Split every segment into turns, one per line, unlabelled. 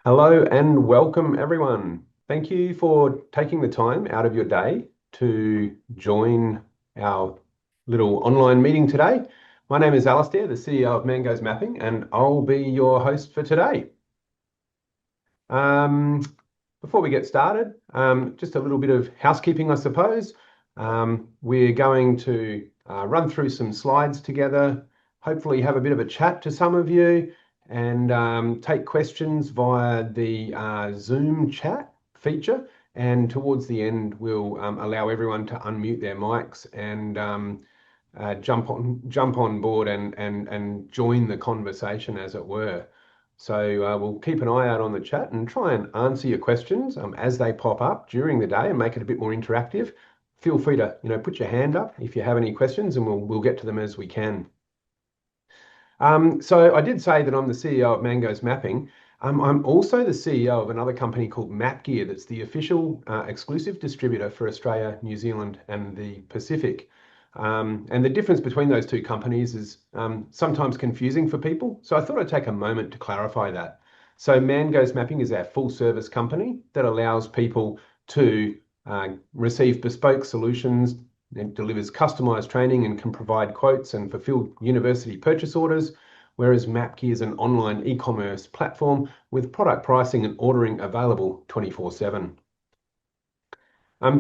Hello and welcome everyone. Thank you for taking the time out of your day to join our little online meeting today. My name is Alistair, the CEO of Mangoesmapping, and I'll be your host for today. Um, Before we get started, just a little bit of housekeeping, I suppose. We're going to run through some slides together, hopefully have a bit of a chat to some of you, and take questions via the Zoom chat feature. And towards the end, we'll allow everyone to unmute their mics and jump on board and join the conversation, as it were. So we'll keep an eye out on the chat and try and answer your questions as they pop up during the day and make it a bit more interactive. Feel free to put your hand up if you have any questions, and we'll get to them as we can. So I did say that I'm the CEO of Mangoesmapping. I'm also the CEO of another company called MapGear, that's the official exclusive distributor for Australia, New Zealand, and the Pacific. And the difference between those two companies is sometimes confusing for people. So I thought I'd take a moment to clarify that. So Mangoesmapping is our full service company that allows people to receive bespoke solutions. It delivers customized training and can provide quotes and fulfill university purchase orders, whereas MapGear is an online e-commerce platform with product pricing and ordering available 24/7.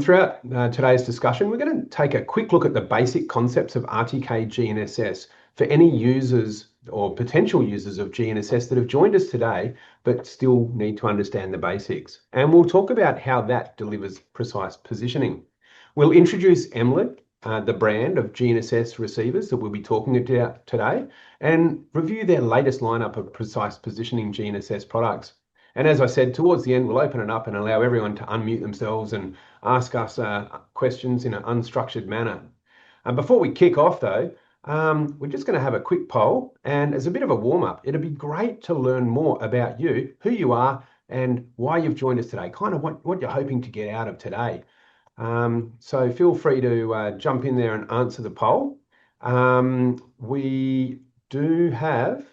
Throughout today's discussion, we're going to take a quick look at the basic concepts of RTK GNSS for any users or potential users of GNSS that have joined us today, but still need to understand the basics. And we'll talk about how that delivers precise positioning. We'll introduce Emlid, the brand of GNSS receivers that we'll be talking about today, and review their latest lineup of precise positioning GNSS products. And as I said, towards the end, we'll open it up and allow everyone to unmute themselves and ask us questions in an unstructured manner. And before we kick off though, we're just going to have a quick poll, and as a bit of a warm-up, it'd be great to learn more about you, who you are, and why you've joined us today, kind of what you're hoping to get out of today. So feel free to jump in there and answer the poll. We do have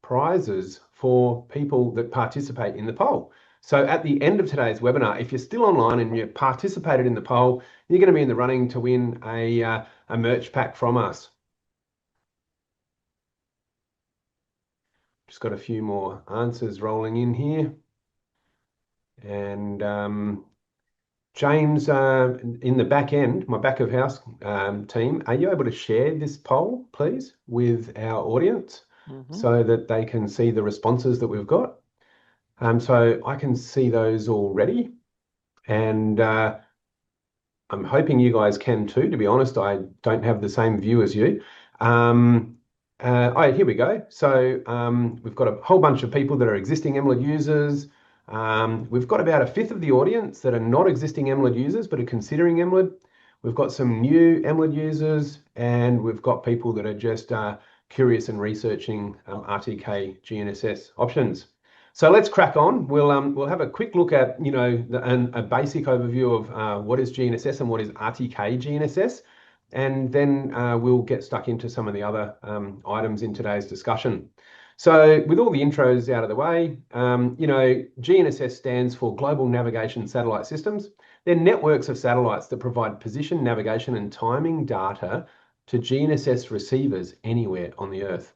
prizes for people that participate in the poll. So at the end of today's webinar, if you're still online and you've participated in the poll, you're going to be in the running to win a merch pack from us. Just got a few more answers rolling in here. And James, in the back end, my back of house team, are you able to share this poll, please, with our audience so that they can see the responses that we've got? So I can see those already, and I'm hoping you guys can too. To be honest, I don't have the same view as you. Here we go. So we've got a whole bunch of people that are existing Emlid users. We've got about a fifth of the audience that are not existing Emlid users but are considering Emlid. We've got some new Emlid users, and we've got people that are just curious and researching RTK GNSS options. So let's crack on. We'll have a quick look at a basic overview of what is GNSS and what is RTK GNSS, and then we'll get stuck into some of the other items in today's discussion. So with all the intros out of the way, GNSS stands for Global Navigation Satellite Systems. They're networks of satellites that provide position, navigation, and timing data to GNSS receivers anywhere on the Earth.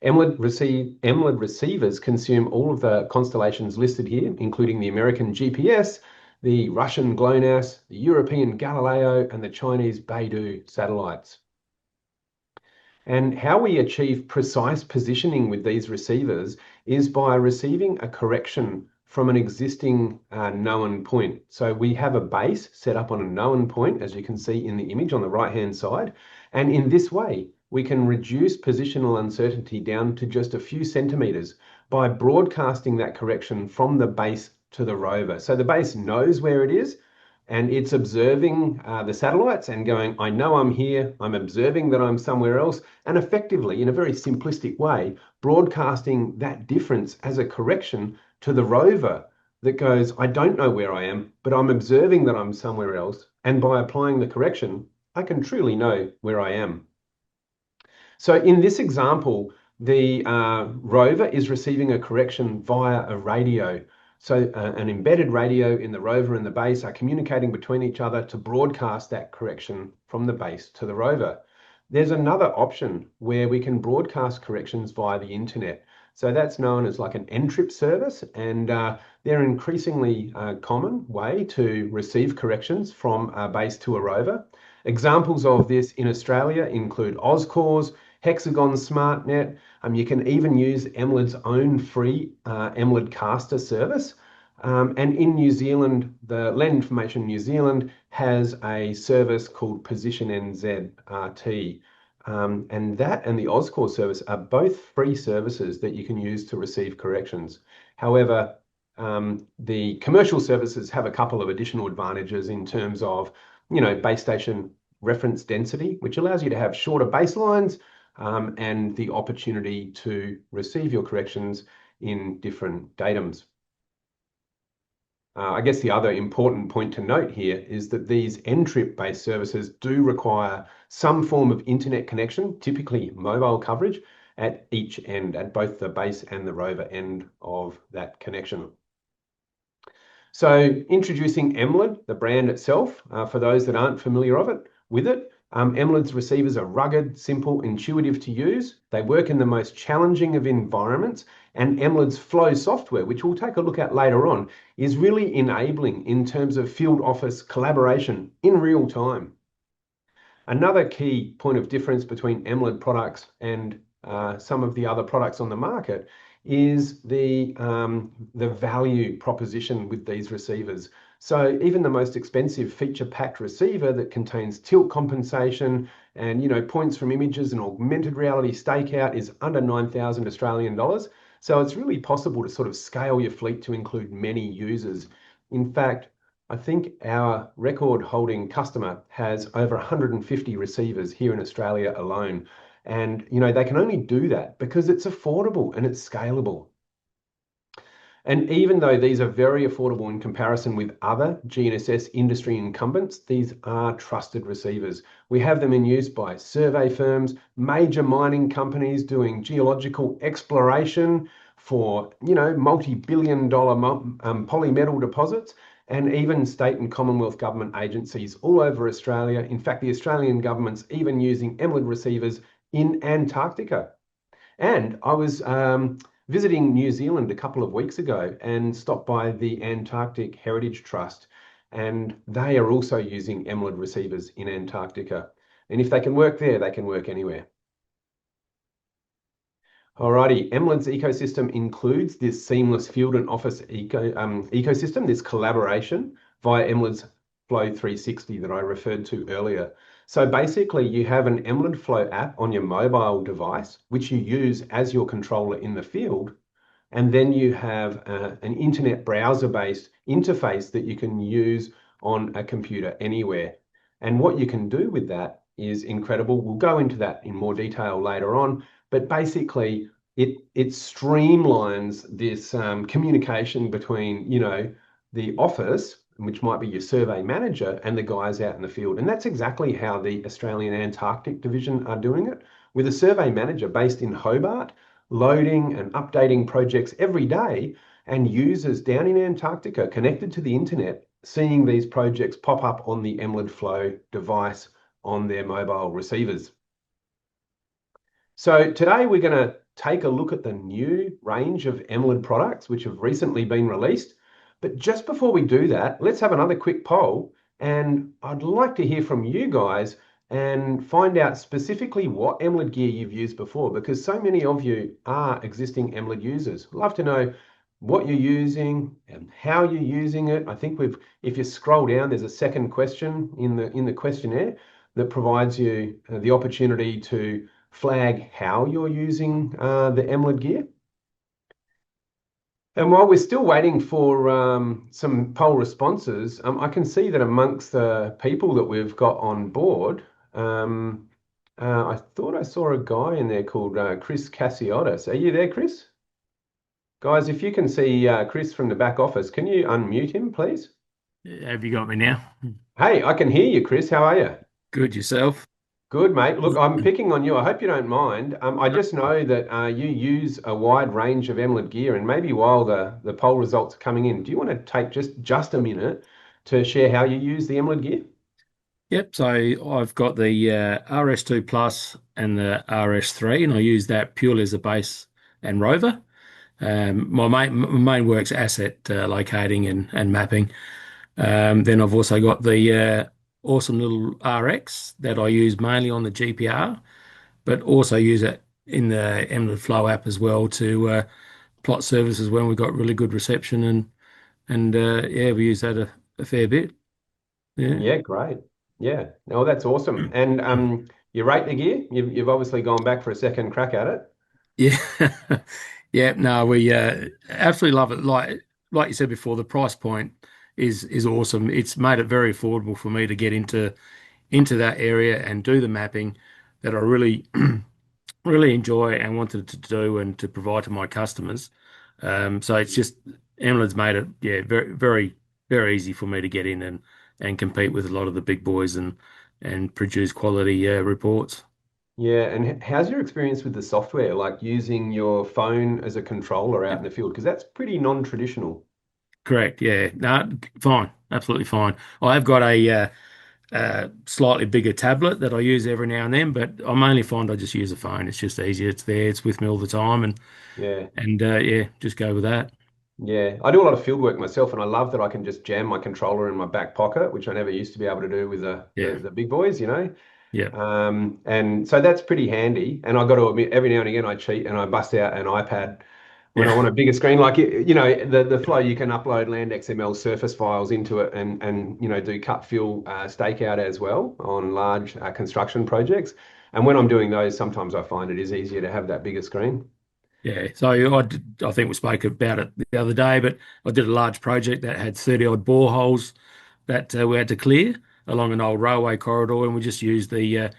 Emlid receivers consume all of the constellations listed here, including the American GPS, the Russian GLONASS, the European Galileo, and the Chinese Beidou satellites. And how we achieve precise positioning with these receivers is by receiving a correction from an existing known point. So we have a base set up on a known point, as you can see in the image on the right-hand side. And in this way, we can reduce positional uncertainty down to just a few centimeters by broadcasting that correction from the base to the rover. So the base knows where it is, and it's observing the satellites and going, I know I'm here, I'm observing that I'm somewhere else, and effectively, in a very simplistic way, broadcasting that difference as a correction to the rover that goes, I don't know where I am, but I'm observing that I'm somewhere else, and by applying the correction, I can truly know where I am. So in this example, the rover is receiving a correction via a radio. So an embedded radio in the rover and the base are communicating between each other to broadcast that correction from the base to the rover. There's another option where we can broadcast corrections via the internet. So that's known as like an NTRIP service, and they're an increasingly common way to receive corrections from a base to a rover. Examples of this in Australia include AusCores, Hexagon SmartNet. You can even use Emlid's own free Emlid caster service. And in New Zealand, the Land Information New Zealand has a service called Position NZ RT. And that and the AusCore service are both free services that you can use to receive corrections. However, the commercial services have a couple of additional advantages in terms of, base station reference density, which allows you to have shorter baselines and the opportunity to receive your corrections in different datums. I guess the other important point to note here is that these NTRIP-based services do require some form of internet connection, typically mobile coverage, at each end, at both the base and the rover end of that connection. So introducing Emlid, the brand itself, for those that aren't familiar with it, Emlid's receivers are rugged, simple, intuitive to use. They work in the most challenging of environments, and Emlid's Flow software, which we'll take a look at later on, is really enabling in terms of field office collaboration in real time. Another key point of difference between Emlid products and some of the other products on the market is the value proposition with these receivers. So even the most expensive feature-packed receiver that contains tilt compensation and points from images and augmented reality stakeout is under 9,000 Australian dollars. So it's really possible to sort of scale your fleet to include many users. In fact, I think our record-holding customer has over 150 receivers here in Australia alone. And they can only do that because it's affordable and it's scalable. And even though these are very affordable in comparison with other GNSS industry incumbents, these are trusted receivers. We have them in use by survey firms, major mining companies doing geological exploration for, multi-billion dollar polymetal deposits, and even state and Commonwealth government agencies all over Australia. In fact, the Australian government's even using Emlid receivers in Antarctica. And I was visiting New Zealand a couple of weeks ago and stopped by the Antarctic Heritage Trust, and they are also using Emlid receivers in Antarctica. And if they can work there, they can work anywhere. Alrighty, Emlid's ecosystem includes this seamless field and office ecosystem, this collaboration via Emlid's Flow 360 that I referred to earlier. So basically you have an Emlid Flow app on your mobile device, which you use as your controller in the field. And then you have an internet browser-based interface that you can use on a computer anywhere. And what you can do with that is incredible. We'll go into that in more detail later on, but basically it streamlines this communication between, the office, which might be your survey manager, and the guys out in the field. And that's exactly how the Australian Antarctic Division are doing it, with a survey manager based in Hobart, loading and updating projects every day, and users down in Antarctica connected to the internet, seeing these projects pop up on the Emlid Flow device on their mobile receivers. So today we're going to take a look at the new range of Emlid products which have recently been released. But just before we do that, let's have another quick poll, and I'd like to hear from you guys and find out specifically what Emlid gear you've used before, because so many of you are existing Emlid users. I'd love to know what you're using and how you're using it. I think if you scroll down, there's a second question in the questionnaire that provides you the opportunity to flag how you're using the Emlid gear. And while we're still waiting for some poll responses, I can see that amongst the people that we've got on board, I thought I saw a guy in there called Chris Cassiotis. Are you there, Chris? Guys, if you can see Chris from the back office, can you unmute him, please?
Have you got me now?
Hey, I can hear you, Chris. How are you?
Good, yourself?
Good, mate. Look, I'm picking on you. I hope you don't mind. I just know that you use a wide range of Emlid gear, and maybe while the poll results are coming in, do you want to take just a minute to share how you use the Emlid gear?
Yep, so I've got the RS2 Plus and the RS3, and I use that purely as a base and rover. My main work's asset locating and mapping. Then I've also got the awesome little RX that I use mainly on the GPR, but also use it in the Emlid Flow app as well to plot services when we've got really good reception and yeah, we use that a fair bit. Yeah.
Yeah, great. Yeah, no, that's awesome. And you rate the gear? You've obviously gone back for a second crack at it.
Yeah, yeah. No, we absolutely love it. Like you said before, the price point is awesome. It's made it very affordable for me to get into that area and do the mapping that I really really enjoy and wanted to do and to provide to my customers. So it's just Emlid's made it very easy for me to get in and compete with a lot of the big boys and produce quality reports.
Yeah, and how's your experience with the software, like using your phone as a controller out in the field? Because that's pretty non-traditional.
Correct. Yeah. No, fine. Absolutely fine. I have got a slightly bigger tablet that I use every now and then, but I mainly find I just use a phone. It's just easier. It's there. It's with me all the time,
Yeah.
and yeah, just go with that.
Yeah, I do a lot of field work myself, and I love that I can just jam my controller in my back pocket, which I never used to be able to do with
Yeah.
the big boys, you know.
Yeah.
And so that's pretty handy. And I got to admit, every now and again, I cheat and I bust out an iPad when I
Yeah.
want a bigger screen. Like you know, the Flow, you can upload land XML surface files into it, and you know, do cut fill stakeout as well on large construction projects. And when I'm doing those, sometimes I find it is easier to have that bigger screen.
Yeah. So I think we spoke about it the other day, but I did a large project that had 30 odd boreholes that we had to clear along an old railway corridor, and we just used I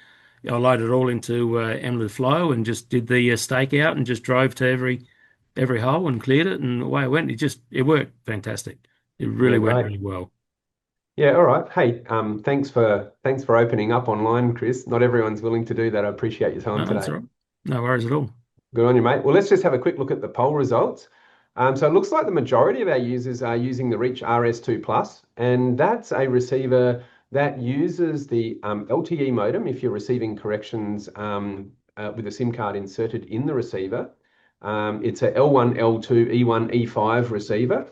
loaded it all into Emlid Flow and just did the stakeout and just drove to every hole and cleared it, and away it went. It worked fantastic. It
Yeah,
really went
great.
really well.
Yeah, all right. Hey, thanks for opening up online, Chris. Not everyone's willing to do that. I appreciate your time
No, that's
today.
all right. No worries at all.
Good on you, mate. Well, let's just have a quick look at the poll results. So it looks like the majority of our users are using the Reach RS2 Plus, and that's a receiver that uses the LTE modem if you're receiving corrections with a SIM card inserted in the receiver. It's a L1, L2, E1, E5 receiver.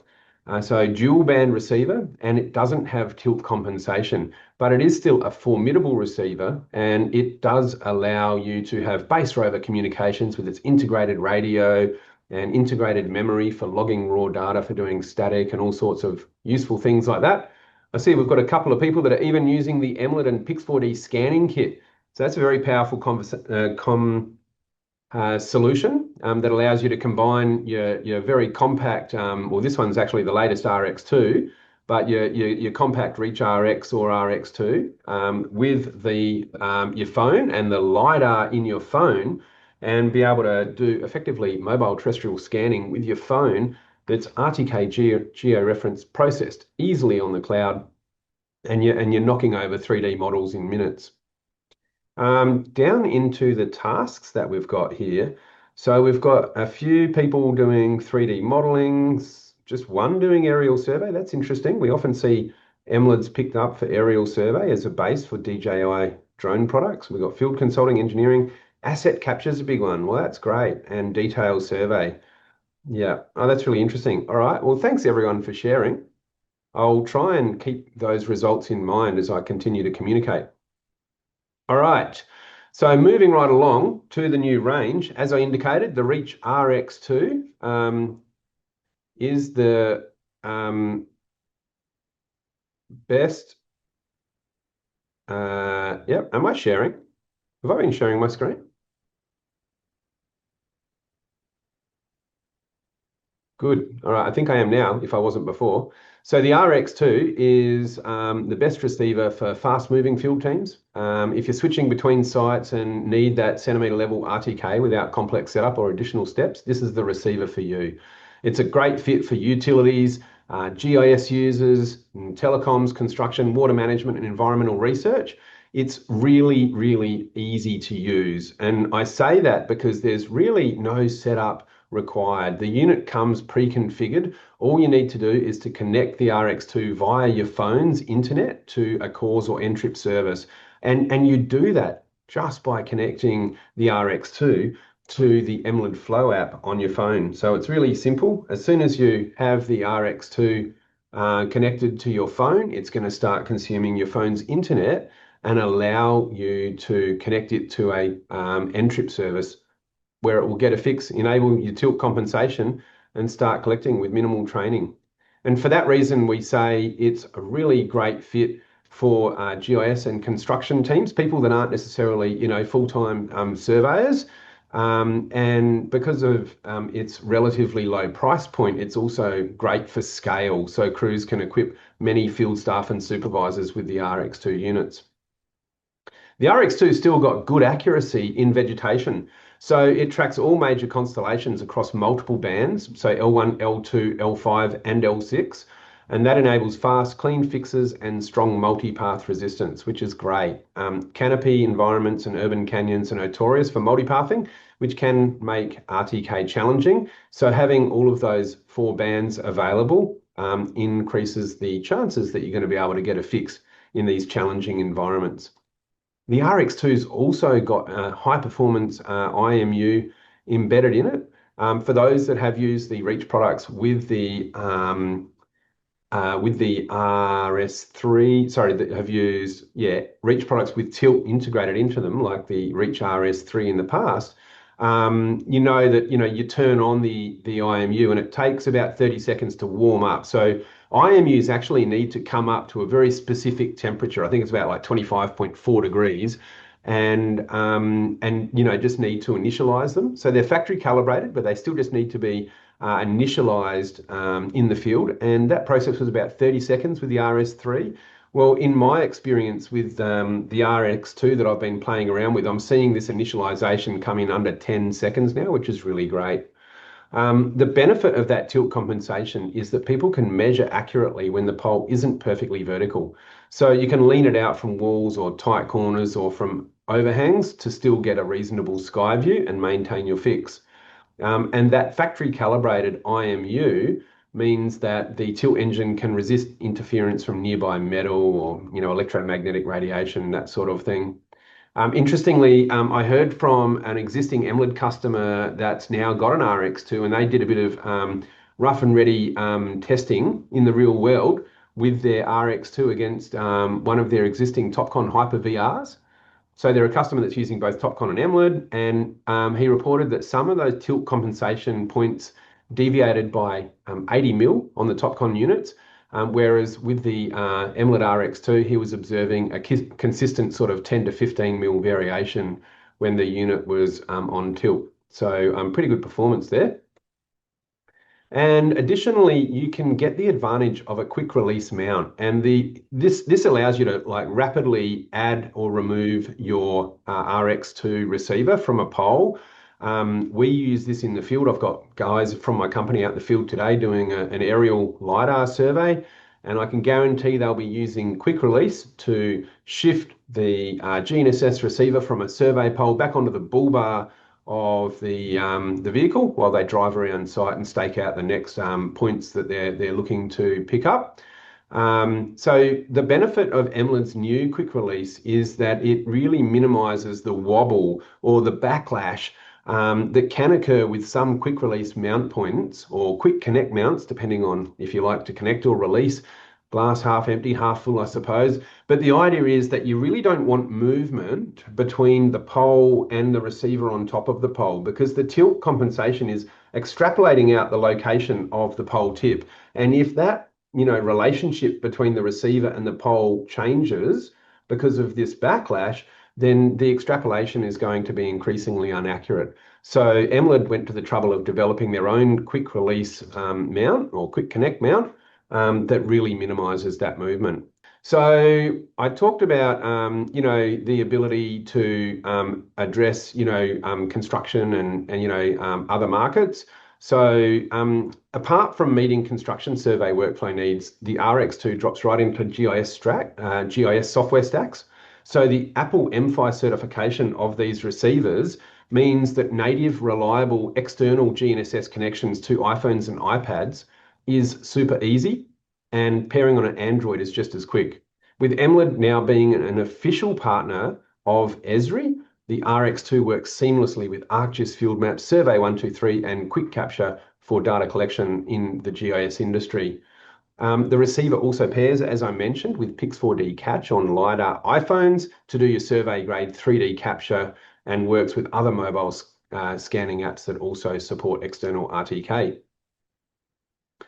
So dual band receiver, and it doesn't have tilt compensation, but it is still a formidable receiver, and it does allow you to have base rover communications with its integrated radio and integrated memory for logging raw data for doing static and all sorts of useful things like that. I see we've got a couple of people that are even using the Emlid and Pix4D scanning kit. So that's a very powerful solution that allows you to combine your very compact, well, this one's actually the latest RX2, but your compact Reach RX or RX2 with your phone and the LiDAR in your phone and be able to do effectively mobile terrestrial scanning with your phone that's RTK georeference processed easily on the cloud, and you're knocking over 3D models in minutes. Down into the tasks that we've got here. So we've got a few people doing 3D modeling, just one doing aerial survey. That's interesting. We often see Emlid's picked up for aerial survey as a base for DJI drone products. We've got field consulting, engineering, asset capture is a big one. Well, that's great. And detail survey. Yeah. Oh, that's really interesting. All right. Well, thanks everyone for sharing. I'll try and keep those results in mind as I continue to communicate. All right. So moving right along to the new range, as I indicated, the Reach RX2 is the best. Yep. Am I sharing? Have I been sharing my screen? Good. All right. I think I am now, if I wasn't before. So the RX2 is the best receiver for fast-moving field teams. If you're switching between sites and need that centimeter level RTK without complex setup or additional steps, this is the receiver for you. It's a great fit for utilities, GIS users, telecoms, construction, water management, and environmental research. It's really, really easy to use. And I say that because there's really no setup required. The unit comes pre-configured. All you need to do is to connect the RX2 via your phone's internet to a CORS or Ntrip service. And you do that just by connecting the RX2 to the Emlid Flow app on your phone. So it's really simple. As soon as you have the RX2 connected to your phone, it's going to start consuming your phone's internet and allow you to connect it to a Ntrip service where it will get a fix, enable your tilt compensation, and start collecting with minimal training. And for that reason, we say it's a really great fit for GIS and construction teams, people that aren't necessarily, full-time surveyors. And because of its relatively low price point, it's also great for scale. So crews can equip many field staff and supervisors with the RX2 units. The RX2 still got good accuracy in vegetation. So it tracks all major constellations across multiple bands, so L1, L2, L5, and L6. And that enables fast, clean fixes and strong multipath resistance, which is great. Canopy environments and urban canyons are notorious for multipathing, which can make RTK challenging. So having all of those 4 bands available increases the chances that you're going to be able to get a fix in these challenging environments. The RX2's also got a high performance IMU embedded in it. For those that have used the Reach products with the RS3, sorry, that have used, Reach products with tilt integrated into them, like the Reach RS3 in the past, you know that, you turn on the IMU and it takes about 30 seconds to warm up. So IMUs actually need to come up to a very specific temperature. I think it's about like 25.4 degrees and just need to initialize them. So they're factory calibrated, but they still just need to be initialized in the field. And that process was about 30 seconds with the RS3. Well, in my experience with the RX2 that I've been playing around with, I'm seeing this initialization come in under 10 seconds now, which is really great. The benefit of that tilt compensation is that people can measure accurately when the pole isn't perfectly vertical. So you can lean it out from walls or tight corners or from overhangs to still get a reasonable sky view and maintain your fix. And that factory calibrated IMU means that the tilt engine can resist interference from nearby metal or electromagnetic radiation, that sort of thing. Interestingly, I heard from an existing Emlid customer that's now got an RX2, and they did a bit of rough and ready testing in the real world with their RX2 against one of their existing Topcon Hyper VRs. So they're a customer that's using both Topcon and Emlid, and he reported that some of those tilt compensation points deviated by 80 mil on the Topcon units, whereas with the Emlid RX2, he was observing a consistent sort of 10 to 15 mil variation when the unit was on tilt. So pretty good performance there. And additionally, you can get the advantage of a quick release mount, and this allows you to like rapidly add or remove your RX2 receiver from a pole. We use this in the field. I've got guys from my company out in the field today doing an aerial LiDAR survey, and I can guarantee they'll be using quick release to shift the GNSS receiver from a survey pole back onto the bull bar of the vehicle while they drive around site and stake out the next points that they're looking to pick up. So the benefit of Emlid's new quick release is that it really minimizes the wobble or the backlash that can occur with some quick release mount points or quick connect mounts, depending on if you like to connect or release. Glass half empty, half full, I suppose. But the idea is that you really don't want movement between the pole and the receiver on top of the pole, because the tilt compensation is extrapolating out the location of the pole tip. And if that, relationship between the receiver and the pole changes because of this backlash, then the extrapolation is going to be increasingly inaccurate. So Emlid went to the trouble of developing their own quick release mount or quick connect mount that really minimizes that movement. So I talked about, the ability to address, construction and other markets. So apart from meeting construction survey workflow needs, the RX2 drops right into GIS software stacks. So the Apple MFi certification of these receivers means that native, reliable external GNSS connections to iPhones and iPads is super easy, and pairing on an Android is just as quick. With Emlid now being an official partner of Esri, the RX2 works seamlessly with ArcGIS Field Maps, Survey 123, and Quick Capture for data collection in the GIS industry. The receiver also pairs, as I mentioned, with Pix4D Catch on LiDAR iPhones to do your survey grade 3D capture, and works with other mobile scanning apps that also support external RTK.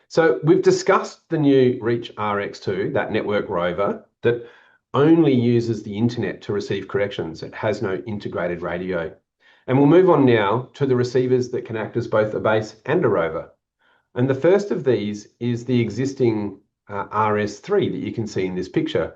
So we've discussed the new Reach RX2, that network rover that only uses the internet to receive corrections. It has no integrated radio. And we'll move on now to the receivers that can act as both a base and a rover. And the first of these is the existing RS3 that you can see in this picture.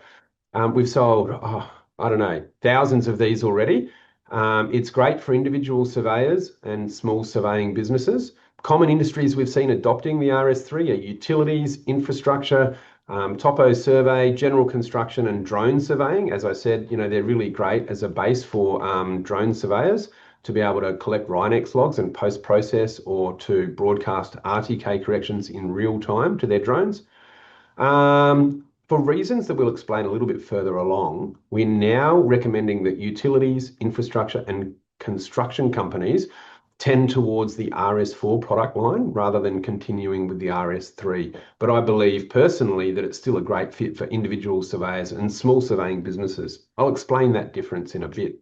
We've sold, I don't know, thousands of these already. It's great for individual surveyors and small surveying businesses. Common industries we've seen adopting the RS3 are utilities, infrastructure, topo survey, general construction, and drone surveying. As I said, they're really great as a base for drone surveyors to be able to collect Rhinex logs and post-process, or to broadcast RTK corrections in real time to their drones. For reasons that we'll explain a little bit further along, we're now recommending that utilities, infrastructure, and construction companies tend towards the RS4 product line rather than continuing with the RS3. But I believe personally that it's still a great fit for individual surveyors and small surveying businesses. I'll explain that difference in a bit.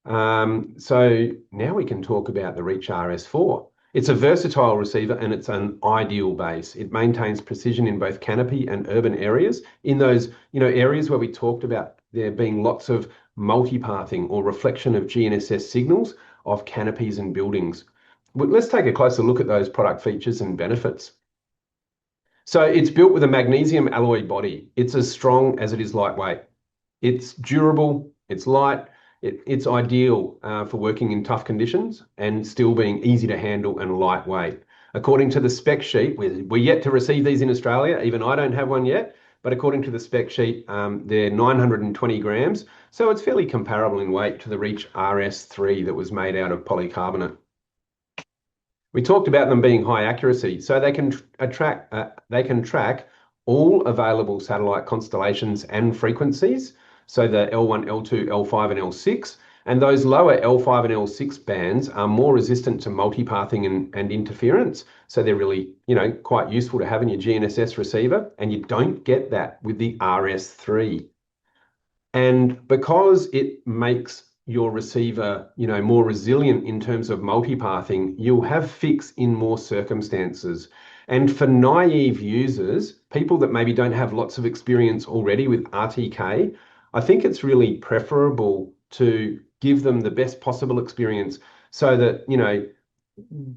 So now we can talk about the Reach RS4. It's a versatile receiver and it's an ideal base. It maintains precision in both canopy and urban areas. In those, areas where we talked about there being lots of multipathing or reflection of GNSS signals of canopies and buildings. But let's take a closer look at those product features and benefits. So it's built with a magnesium alloy body. It's as strong as it is lightweight. It's durable, it's light, it's ideal for working in tough conditions and still being easy to handle and lightweight. According to the spec sheet, we're yet to receive these in Australia. Even I don't have one yet, but according to the spec sheet, they're 920 grams. So it's fairly comparable in weight to the Reach RS3 that was made out of polycarbonate. We talked about them being high accuracy, so they can track all available satellite constellations and frequencies. So the L1, L2, L5, and L6, and those lower L5 and L6 bands are more resistant to multipathing and interference. So they're really, quite useful to have in your GNSS receiver, and you don't get that with the RS3. And because it makes your receiver, more resilient in terms of multipathing, you'll have fix in more circumstances. And for naive users, people that maybe don't have lots of experience already with RTK, I think it's really preferable to give them the best possible experience so that,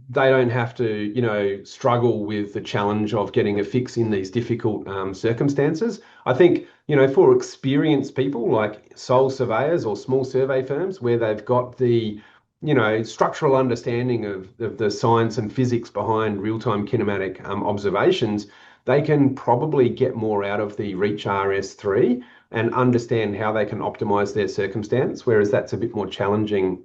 they don't have to, struggle with the challenge of getting a fix in these difficult circumstances. I think, for experienced people like sole surveyors or small survey firms where they've got the, structural understanding of the science and physics behind real-time kinematic observations, they can probably get more out of the Reach RS3 and understand how they can optimize their circumstance, whereas that's a bit more challenging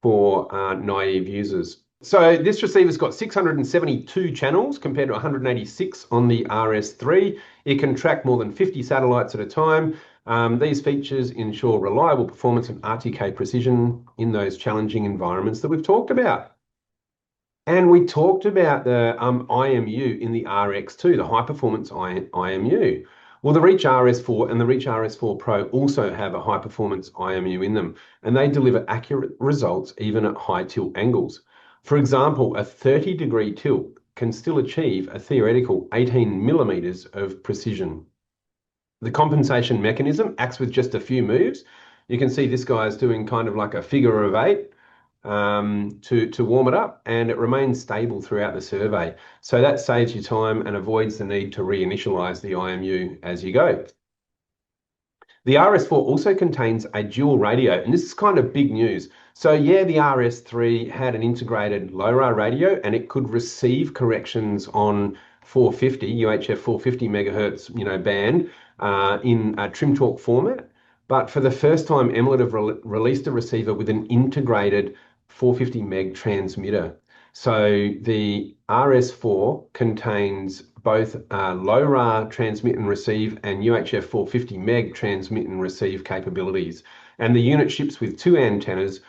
for naive users. So this receiver's got 672 channels compared to 186 on the RS3. It can track more than 50 satellites at a time. These features ensure reliable performance and RTK precision in those challenging environments that we've talked about. And we talked about the IMU in the RX2, the high performance IMU. Well, the Reach RS4 and the Reach RS4 Pro also have a high performance IMU in them, and they deliver accurate results even at high tilt angles. For example, a 30-degree tilt can still achieve a theoretical 18 millimeters of precision. The compensation mechanism acts with just a few moves. You can see this guy's doing kind of like a figure of eight to warm it up, and it remains stable throughout the survey. So that saves you time and avoids the need to reinitialize the IMU as you go. The RS4 also contains a dual radio, and this is kind of big news. So yeah, the RS3 had an integrated LoRa radio, and it could receive corrections on 450 UHF 450 megahertz, band in a trim talk format. But for the first time, Emlid have released a receiver with an integrated 450 meg transmitter. So the RS4 contains both LoRa transmit and receive and UHF 450 meg transmit and receive capabilities. And the unit ships with two antennas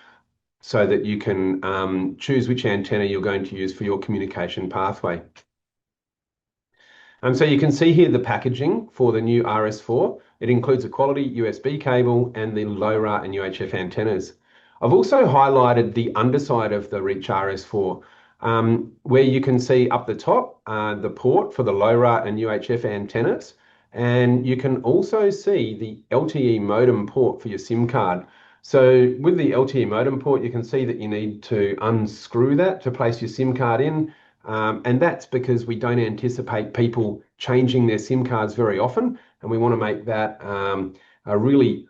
so that you can choose which antenna you're going to use for your communication pathway. So you can see here the packaging for the new RS4. It includes a quality USB cable and the LoRa and UHF antennas. I've also highlighted the underside of the Reach RS4, where you can see up the top the port for the LoRa and UHF antennas, and you can also see the LTE modem port for your SIM card. So with the LTE modem port, you can see that you need to unscrew that to place your SIM card in. And that's because we don't anticipate people changing their SIM cards very often, and we want to make that a really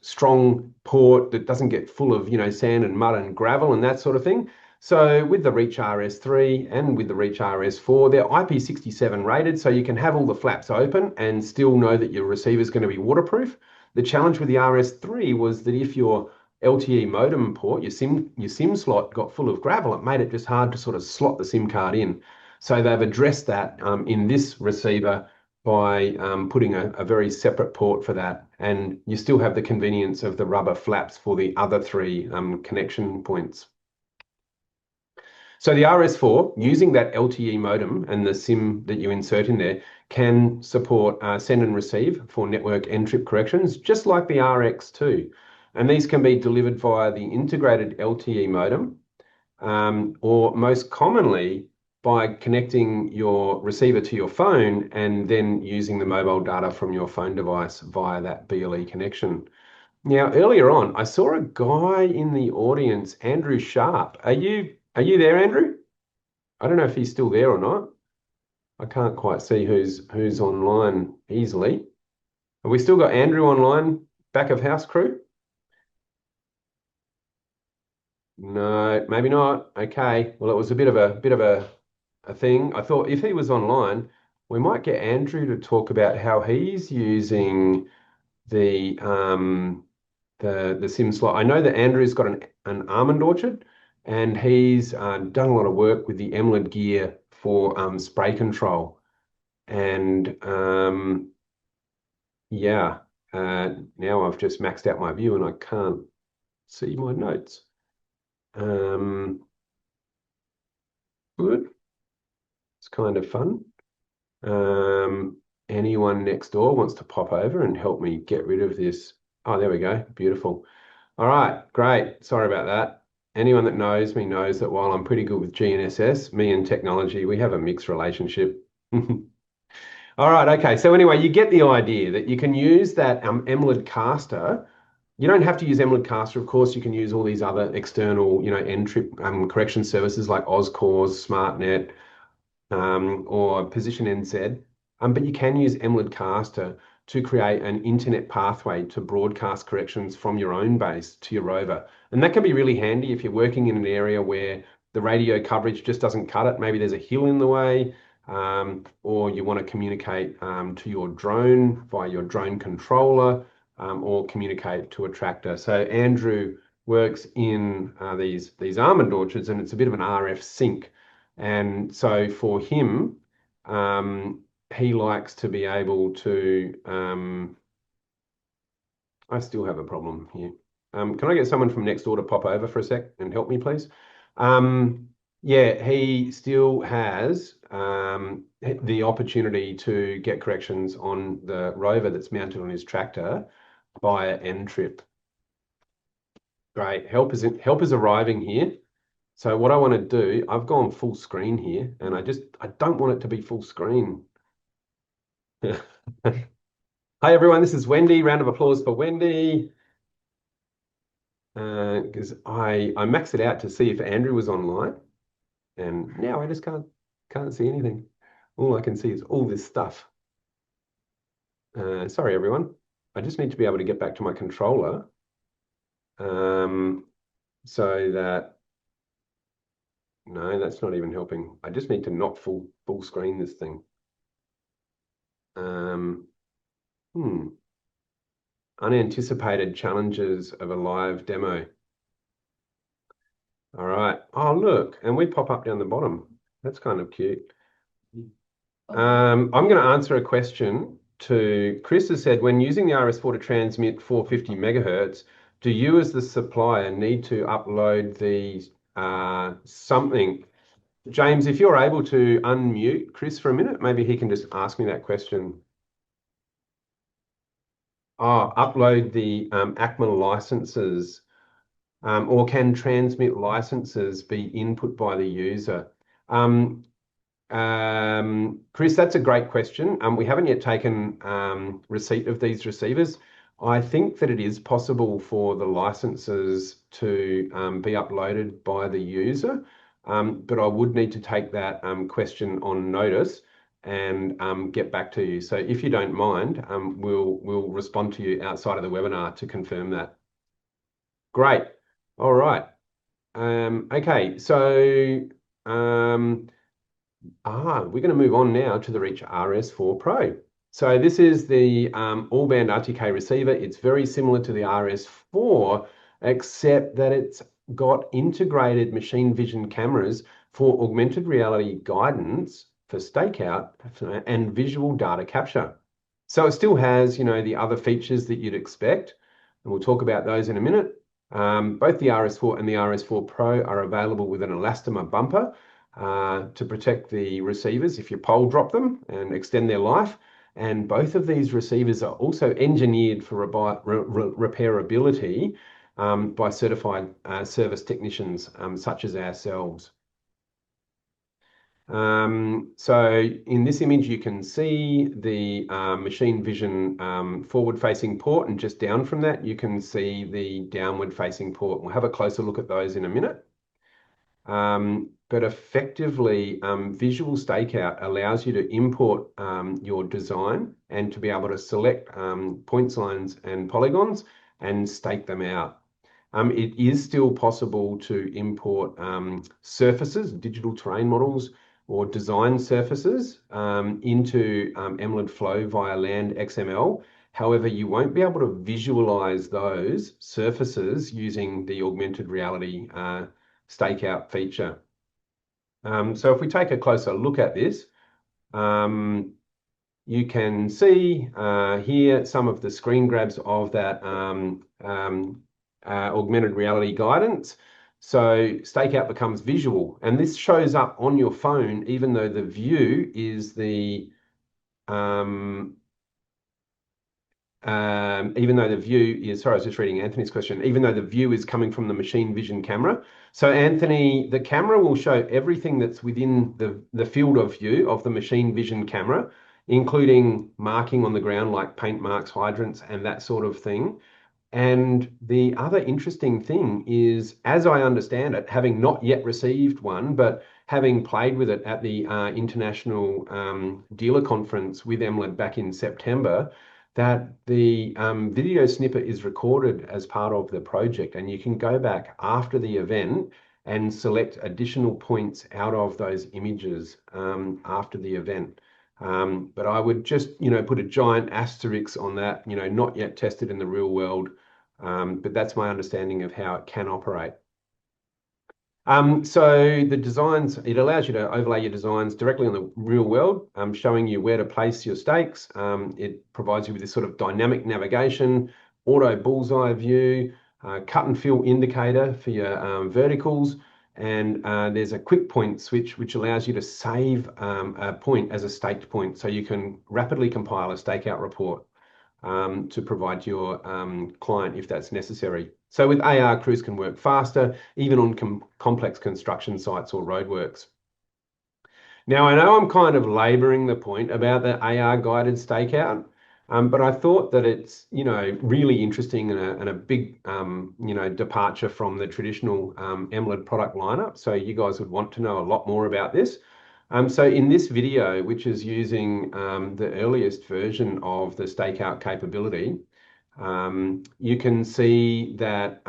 strong port that doesn't get full of sand and mud and gravel and that sort of thing. So with the Reach RS3 and with the Reach RS4, they're IP67 rated, so you can have all the flaps open and still know that your receiver is going to be waterproof. The challenge with the RS3 was that if your LTE modem port, your SIM slot got full of gravel, it made it just hard to sort of slot the SIM card in. So they've addressed that in this receiver by putting a very separate port for that. And you still have the convenience of the rubber flaps for the other three connection points. So the RS4, using that LTE modem and the SIM that you insert in there, can support send and receive for network end trip corrections, just like the RX2. And these can be delivered via the integrated LTE modem, or most commonly by connecting your receiver to your phone and then using the mobile data from your phone device via that BLE connection. Now, earlier on, I saw a guy in the audience, Andrew Sharp. Are you there, Andrew? I don't know if he's still there or not. I can't quite see who's online easily. Have we still got Andrew online, back of house crew? No, maybe not. Okay. Well, it was a bit of a thing. I thought if he was online, we might get Andrew to talk about how he's using the the SIM slot. I know that Andrew's got an almond orchard, and he's done a lot of work with the Emlid gear for spray control. And yeah, now I've just maxed out my view and I can't see my notes. Good. It's kind of fun. Anyone next door wants to pop over and help me get rid of this? Oh, there we go. Beautiful. All right, great. Sorry about that. Anyone that knows me knows that while I'm pretty good with GNSS, me and technology, we have a mixed relationship. All right, okay. So anyway, you get the idea that you can use that Emlid caster. You don't have to use Emlid caster, of course. You can use all these other external, end trip correction services like OzCores, SmartNet, or Position NZ. But you can use Emlid caster to create an internet pathway to broadcast corrections from your own base to your rover. And that can be really handy if you're working in an area where the radio coverage just doesn't cut it. Maybe there's a hill in the way, or you want to communicate to your drone via your drone controller, or communicate to a tractor. So Andrew works in these almond orchards, and it's a bit of an RF sync. And so for him, he likes to be able to, I still have a problem here. Can I get someone from next door to pop over for a sec and help me, please? Yeah, he still has the opportunity to get corrections on the rover that's mounted on his tractor via N-Trip. Great, help is arriving here. So what I want to do, I've gone full screen here, and I don't want it to be full screen. Hi everyone, this is Wendy. Round of applause for Wendy. Because I maxed it out to see if Andrew was online, and now I just can't see anything. All I can see is all this stuff. Sorry everyone. I just need to be able to get back to my controller so that, no, that's not even helping. I just need to not full screen this thing. Unanticipated challenges of a live demo. All right. Oh, look, and we pop up down the bottom. That's kind of cute. I'm going to answer a question to Chris has said, when using the RS4 to transmit 450 megahertz, do you as the supplier need to upload the something? James, if you're able to unmute Chris for a minute, maybe he can just ask me that question. Oh, upload the ACMA licenses, or can transmit licenses be input by the user? Chris, that's a great question. We haven't yet taken receipt of these receivers. I think that it is possible for the licenses to be uploaded by the user, but I would need to take that question on notice and get back to you. So if you don't mind, we'll respond to you outside of the webinar to confirm that. Great. All right. Okay, so we're going to move on now to the Reach RS4 Pro. So this is the all-band RTK receiver. It's very similar to the RS4, except that it's got integrated machine vision cameras for augmented reality guidance for stakeout and visual data capture. So it still has, the other features that you'd expect, and we'll talk about those in a minute. Both the RS4 and the RS4 Pro are available with an elastomer bumper to protect the receivers if you pole drop them and extend their life. And both of these receivers are also engineered for repairability by certified service technicians such as ourselves. So in this image, you can see the machine vision forward-facing port, and just down from that, you can see the downward-facing port. We'll have a closer look at those in a minute. But effectively, visual stakeout allows you to import your design and to be able to select point signs and polygons and stake them out. It is still possible to import surfaces, digital terrain models, or design surfaces into Emlid Flow via Land XML. However, you won't be able to visualize those surfaces using the augmented reality stakeout feature. So if we take a closer look at this, you can see here some of the screen grabs of that augmented reality guidance. So stakeout becomes visual, and this shows up on your phone even though the view is the sorry, I was just reading Anthony's question, even though the view is coming from the machine vision camera. So Anthony, the camera will show everything that's within the field of view of the machine vision camera, including marking on the ground like paint marks, hydrants, and that sort of thing. And the other interesting thing is, as I understand it, having not yet received one, but having played with it at the International Dealer Conference with Emlid back in September, that the video snippet is recorded as part of the project, and you can go back after the event and select additional points out of those images after the event. But I would just, put a giant asterisk on that, not yet tested in the real world, but that's my understanding of how it can operate. So the designs, it allows you to overlay your designs directly on the real world, showing you where to place your stakes. It provides you with this sort of dynamic navigation, auto bullseye view, cut and fill indicator for your verticals, and there's a quick point switch which allows you to save a point as a staked point, so you can rapidly compile a stakeout report to provide your client if that's necessary. So with AR, crews can work faster, even on complex construction sites or roadworks. Now, I know I'm kind of laboring the point about the AR guided stakeout, but I thought that it's, really interesting and a big, departure from the traditional Emlid product lineup. So you guys would want to know a lot more about this. So in this video, which is using the earliest version of the stakeout capability, you can see that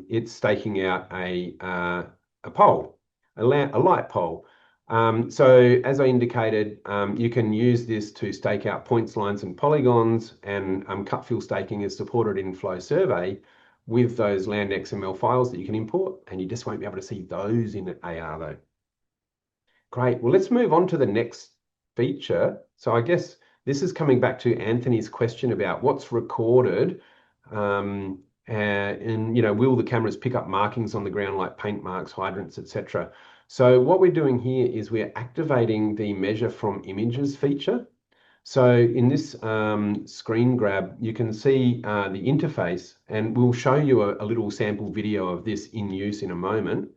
it's staking out a pole, a light pole. So as I indicated, you can use this to stake out points, lines, and polygons, and cut fill staking is supported in Flow Survey with those land XML files that you can import, and you just won't be able to see those in AR though. Great. Well, let's move on to the next feature. So I guess this is coming back to Anthony's question about what's recorded, and will the cameras pick up markings on the ground like paint marks, hydrants, etc. So what we're doing here is we're activating the measure from images feature. So in this screen grab, you can see the interface, and we'll show you a little sample video of this in use in a moment.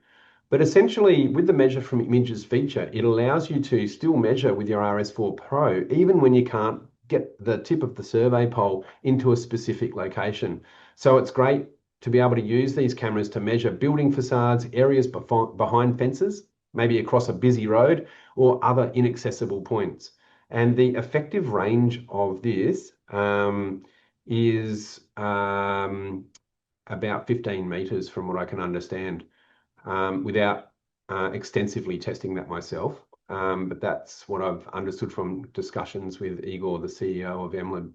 But essentially, with the measure from images feature, it allows you to still measure with your RS4 Pro, even when you can't get the tip of the survey pole into a specific location. So it's great to be able to use these cameras to measure building facades, areas behind fences, maybe across a busy road, or other inaccessible points. And the effective range of this is about 15 meters from what I can understand, without extensively testing that myself. But that's what I've understood from discussions with Igor, the CEO of Emlid.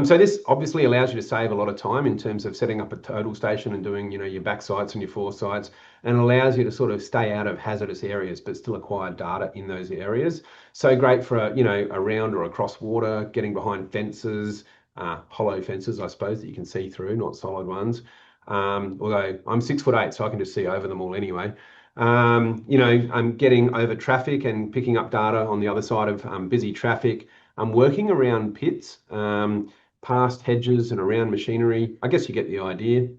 So this obviously allows you to save a lot of time in terms of setting up a total station and doing, your back sites and your foresights, and allows you to sort of stay out of hazardous areas, but still acquire data in those areas. So great for around or across water, getting behind fences, hollow fences, I suppose, that you can see through, not solid ones. Although I'm 6'8", so I can just see over them all anyway. I'm getting over traffic and picking up data on the other side of busy traffic. I'm working around pits, past hedges and around machinery. I guess you get the idea.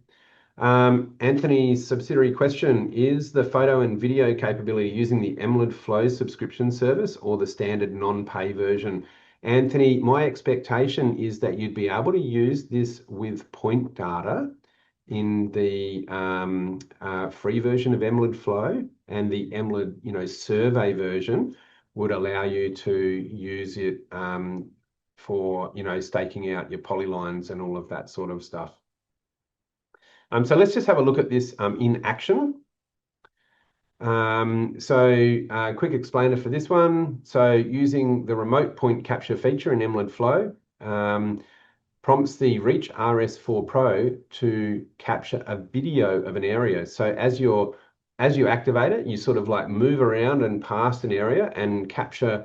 Anthony's subsidiary question: is the photo and video capability using the Emlid Flow subscription service or the standard non-pay version? Anthony, my expectation is that you'd be able to use this with point data in the free version of Emlid Flow, and the Emlid survey version would allow you to use it for staking out your polylines and all of that sort of stuff. So let's just have a look at this in action. Quick explainer for this one. So using the remote point capture feature in Emlid Flow, prompts the Reach RS4 Pro to capture a video of an area. So as you activate it, you sort of like move around and past an area and capture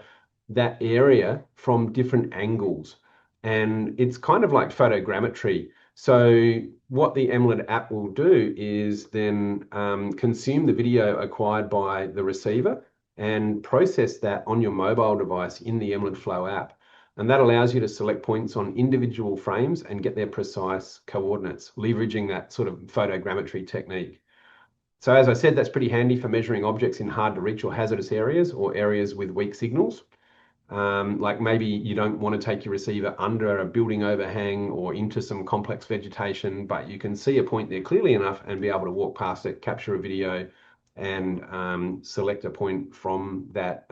that area from different angles. And it's kind of like photogrammetry. So what the Emlid app will do is then consume the video acquired by the receiver and process that on your mobile device in the Emlid Flow app. And that allows you to select points on individual frames and get their precise coordinates, leveraging that sort of photogrammetry technique. So as I said, that's pretty handy for measuring objects in hard to reach or hazardous areas, or areas with weak signals. Like maybe you don't want to take your receiver under a building overhang or into some complex vegetation, but you can see a point there clearly enough and be able to walk past it, capture a video, and select a point from that,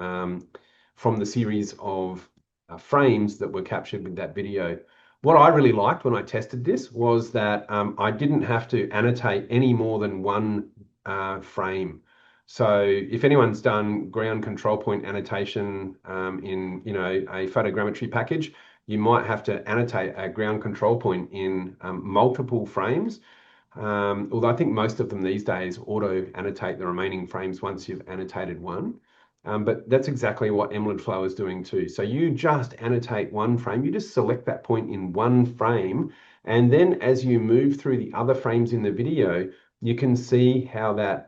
from the series of frames that were captured with that video. What I really liked when I tested this was that I didn't have to annotate any more than one frame. So if anyone's done ground control point annotation in a photogrammetry package, you might have to annotate a ground control point in multiple frames. Although I think most of them these days auto annotate the remaining frames once you've annotated one. But that's exactly what Emlid Flow is doing too. So you just annotate one frame, you just select that point in one frame, and then as you move through the other frames in the video, you can see how that,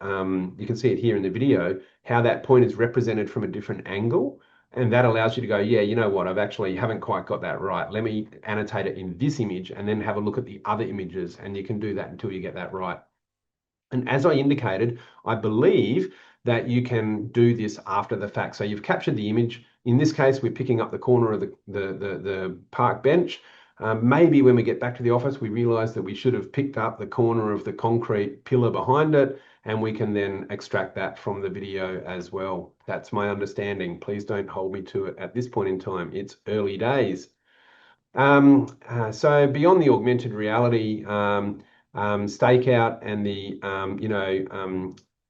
you can see it here in the video, how that point is represented from a different angle. And that allows you to go, yeah, you know what, I've actually haven't quite got that right. Let me annotate it in this image and then have a look at the other images. And you can do that until you get that right. And as I indicated, I believe that you can do this after the fact. So you've captured the image. In this case, we're picking up the corner of the park bench. Maybe when we get back to the office, we realize that we should have picked up the corner of the concrete pillar behind it, and we can then extract that from the video as well. That's my understanding. Please don't hold me to it at this point in time. It's early days. So beyond the augmented reality, stakeout and the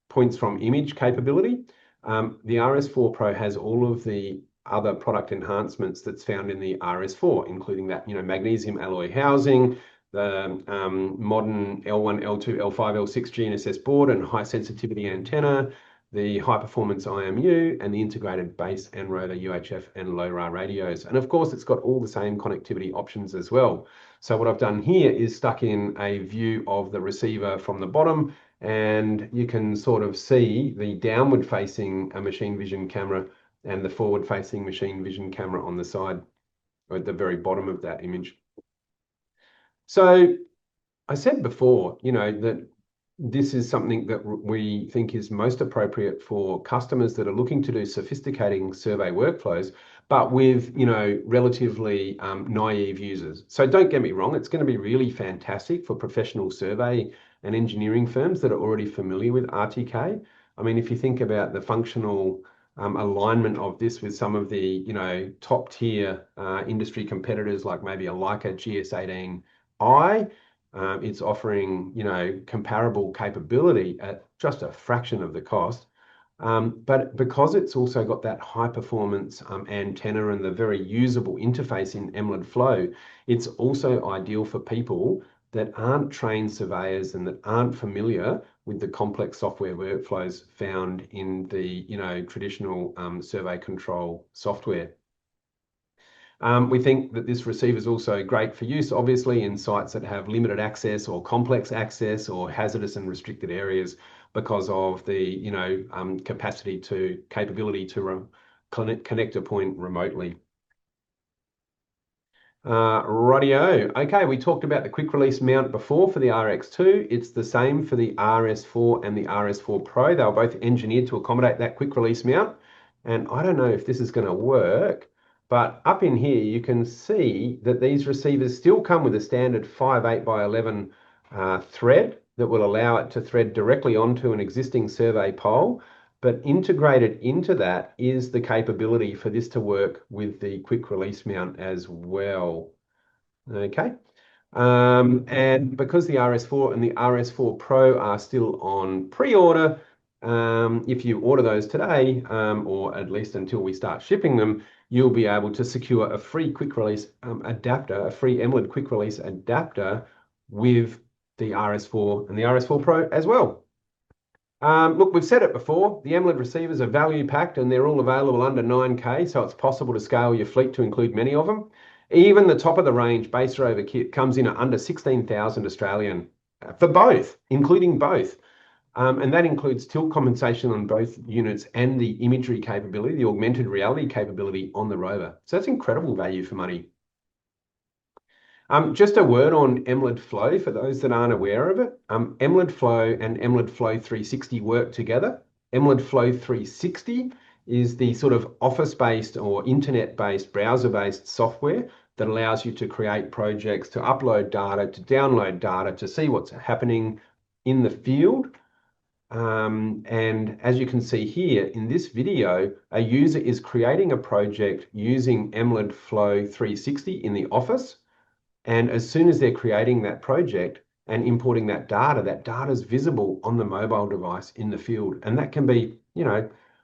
points from image capability, the RS4 Pro has all of the other product enhancements that's found in the RS4, including that magnesium alloy housing, the modern L1, L2, L5, L6 GNSS board and high sensitivity antenna, the high performance IMU, and the integrated base and rotor UHF and LoRa radios. And of course, it's got all the same connectivity options as well. So what I've done here is stuck in a view of the receiver from the bottom, and you can sort of see the downward facing machine vision camera and the forward facing machine vision camera on the side, or at the very bottom of that image. So I said before, that this is something that we think is most appropriate for customers that are looking to do sophisticating survey workflows, but with, relatively naive users. So don't get me wrong, it's going to be really fantastic for professional survey and engineering firms that are already familiar with RTK. I mean, if you think about the functional alignment of this with some of the, top tier industry competitors, like maybe a Leica GS18i, it's offering, comparable capability at just a fraction of the cost. But because it's also got that high performance antenna and the very usable interface in Emlid Flow, it's also ideal for people that aren't trained surveyors and that aren't familiar with the complex software workflows found in the, traditional survey control software. We think that this receiver is also great for use, obviously, in sites that have limited access or complex access or hazardous and restricted areas because of the, capability to connect a point remotely. Rightio. Okay, we talked about the quick release mount before for the RX2. It's the same for the RS4 and the RS4 Pro. They were both engineered to accommodate that quick release mount. And I don't know if this is going to work, but up in here, you can see that these receivers still come with a standard 5/8 by 11 thread that will allow it to thread directly onto an existing survey pole. But integrated into that is the capability for this to work with the quick release mount as well. Okay. And because the RS4 and the RS4 Pro are still on pre-order, if you order those today, or at least until we start shipping them, you'll be able to secure a free quick release adapter, a free Emlid quick release adapter with the RS4 and the RS4 Pro as well. Look, we've said it before, the Emlid receivers are value packed and they're all available under 9K, so it's possible to scale your fleet to include many of them. Even the top of the range base rover kit comes in at under 16,000 Australian for both, including both. And that includes tilt compensation on both units and the imagery capability, the augmented reality capability on the rover. So that's incredible value for money. Just a word on Emlid Flow for those that aren't aware of it. Emlid Flow and Emlid Flow 360 work together. Emlid Flow 360 is the sort of office-based or internet-based, browser-based software that allows you to create projects, to upload data, to download data, to see what's happening in the field. And as you can see here in this video, a user is creating a project using Emlid Flow 360 in the office. And as soon as they're creating that project and importing that data is visible on the mobile device in the field. And that can be,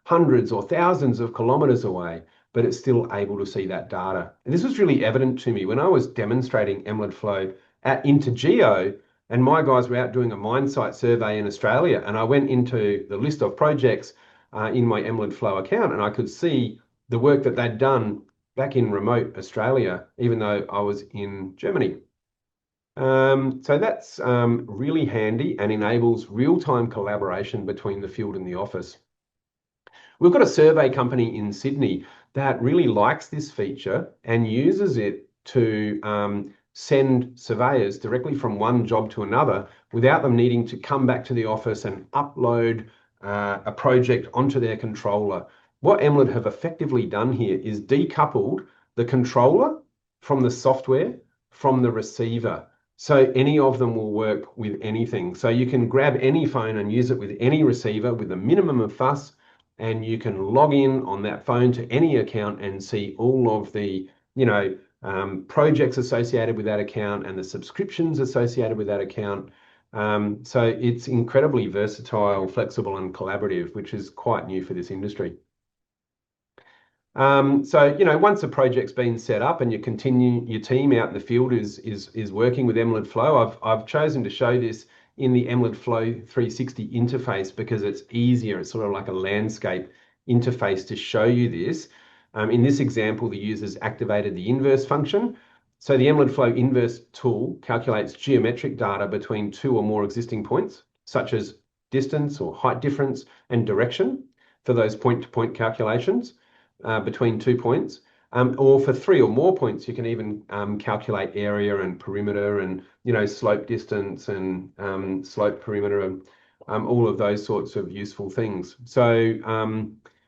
hundreds or thousands of kilometers away, but it's still able to see that data. And this was really evident to me when I was demonstrating Emlid Flow at Intergeo, and my guys were out doing a mine site survey in Australia. And I went into the list of projects in my Emlid Flow account, and I could see the work that they'd done back in remote Australia, even though I was in Germany. So that's really handy and enables real-time collaboration between the field and the office. We've got a survey company in Sydney that really likes this feature and uses it to send surveyors directly from one job to another without them needing to come back to the office and upload a project onto their controller. What Emlid have effectively done here is decoupled the controller from the software from the receiver. So any of them will work with anything. So you can grab any phone and use it with any receiver with a minimum of fuss, and you can log in on that phone to any account and see all of the, projects associated with that account, and the subscriptions associated with that account. So it's incredibly versatile, flexible, and collaborative, which is quite new for this industry. So once a project's been set up and your team out in the field is working with Emlid Flow, I've chosen to show this in the Emlid Flow 360 interface because it's easier. It's sort of like a landscape interface to show you this. In this example, the user's activated the inverse function. So the Emlid Flow inverse tool calculates geometric data between two or more existing points, such as distance or height difference and direction for those point-to-point calculations between 2 points. Or for 3 or more points, you can even calculate area and perimeter and slope distance and slope perimeter and all of those sorts of useful things. So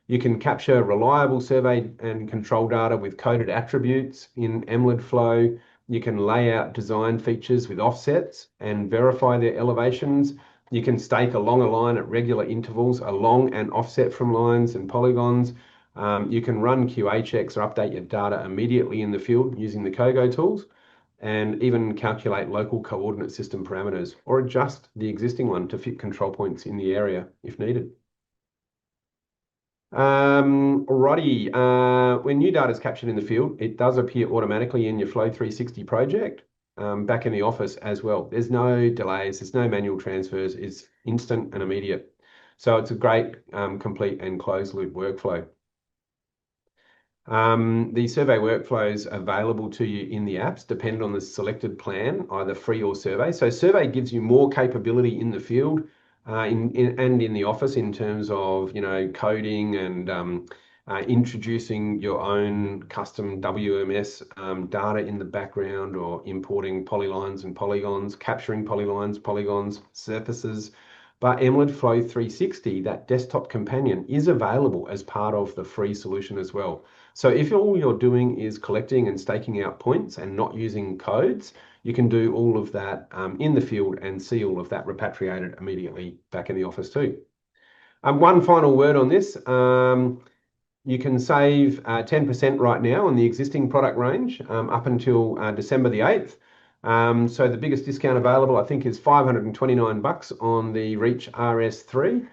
you can capture reliable survey and control data with coded attributes in Emlid Flow. You can lay out design features with offsets and verify their elevations. You can stake along a line at regular intervals, along and offset from lines and polygons. You can run QA checks or update your data immediately in the field using the COGO tools, and even calculate local coordinate system parameters or adjust the existing one to fit control points in the area if needed. Alrighty, when new data is captured in the field, it does appear automatically in your Flow 360 project, back in the office as well. There's no delays, there's no manual transfers, it's instant and immediate. So it's a great complete and closed loop workflow. The survey workflows available to you in the apps depend on the selected plan, either free or survey. So survey gives you more capability in the field and in the office in terms of coding and introducing your own custom WMS data in the background, or importing polylines and polygons, capturing polylines, polygons, surfaces. But Emlid Flow 360, that desktop companion, is available as part of the free solution as well. So if all you're doing is collecting and staking out points and not using codes, you can do all of that in the field and see all of that repatriated immediately back in the office too. One final word on this. You can save 10% right now on the existing product range up until December the 8th. So the biggest discount available, I think, is $529 on the Reach RS3.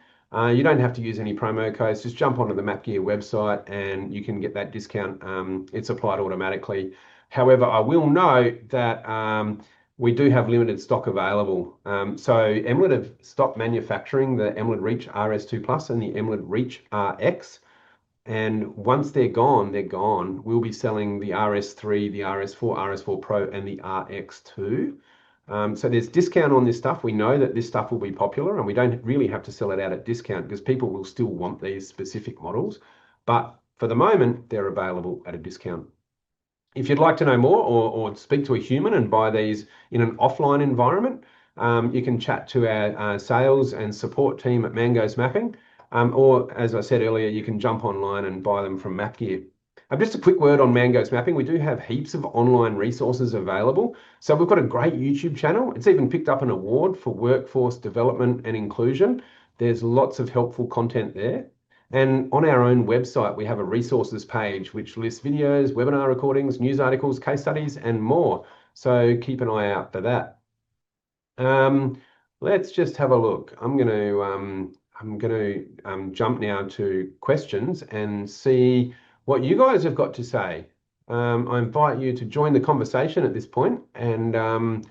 You don't have to use any promo codes. Just jump onto the MapGear website and you can get that discount. It's applied automatically. However, I will note that we do have limited stock available. So Emlid have stopped manufacturing the Emlid Reach RS2 Plus and the Emlid Reach RX. And once they're gone, they're gone. We'll be selling the RS3, the RS4, RS4 Pro, and the RX2. So there's discount on this stuff. We know that this stuff will be popular, and we don't really have to sell it out at discount because people will still want these specific models. But for the moment, they're available at a discount. If you'd like to know more or speak to a human and buy these in an offline environment, you can chat to our sales and support team at Mangoesmapping. Or, as I said earlier, you can jump online and buy them from MapGear. Just a quick word on Mangoesmapping. We do have heaps of online resources available. So we've got a great YouTube channel. It's even picked up an award for workforce development and inclusion. There's lots of helpful content there. And on our own website, we have a resources page which lists videos, webinar recordings, news articles, case studies, and more. So keep an eye out for that. Let's just have a look. I'm going to jump now to questions and see what you guys have got to say. I invite you to join the conversation at this point and fire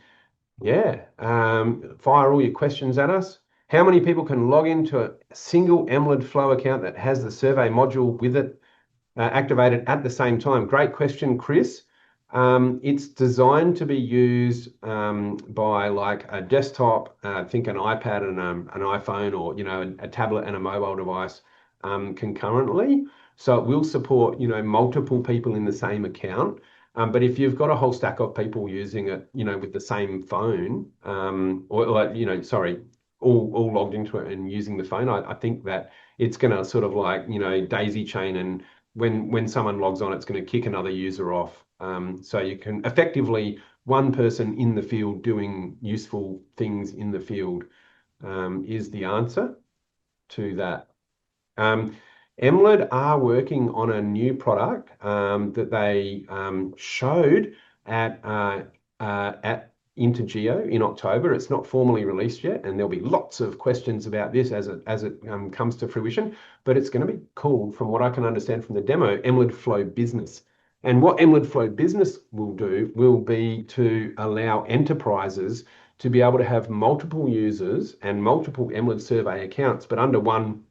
all your questions at us. How many people can log into a single Emlid Flow account that has the survey module with it activated at the same time? Great question, Chris. It's designed to be used by like a desktop, I think an iPad and an iPhone, or a tablet and a mobile device concurrently. So it will support multiple people in the same account. But if you've got a whole stack of people using it, with the same phone, or like all logged into it and using the phone, I think that it's going to sort of like daisy chain, and when someone logs on, it's going to kick another user off. So you can effectively, one person in the field doing useful things in the field is the answer to that. Emlid are working on a new product that they showed at Intergeo in October. It's not formally released yet, and there'll be lots of questions about this as it comes to fruition. But it's going to be called, from what I can understand from the demo, Emlid Flow Business. And what Emlid Flow Business will do will be to allow enterprises to be able to have multiple users and multiple Emlid survey accounts, but under one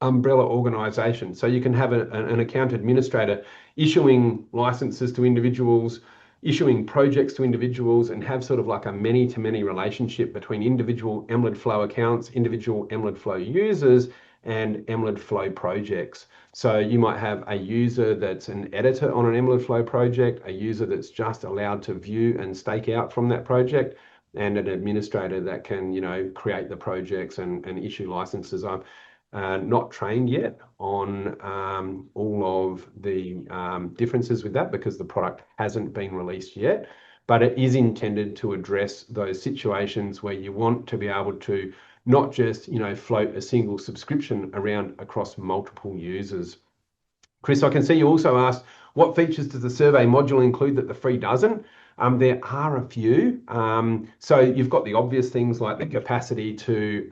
umbrella organization. So you can have an account administrator issuing licenses to individuals, issuing projects to individuals, and have sort of like a many-to-many relationship between individual Emlid Flow accounts, individual Emlid Flow users, and Emlid Flow projects. So you might have a user that's an editor on an Emlid Flow project, a user that's just allowed to view and stake out from that project, and an administrator that can, create the projects and issue licenses. I'm not trained yet on all of the differences with that because the product hasn't been released yet, but it is intended to address those situations where you want to be able to not just, float a single subscription around across multiple users. Chris, I can see you also asked, what features does the survey module include that the free doesn't? There are a few. So you've got the obvious things like the capacity to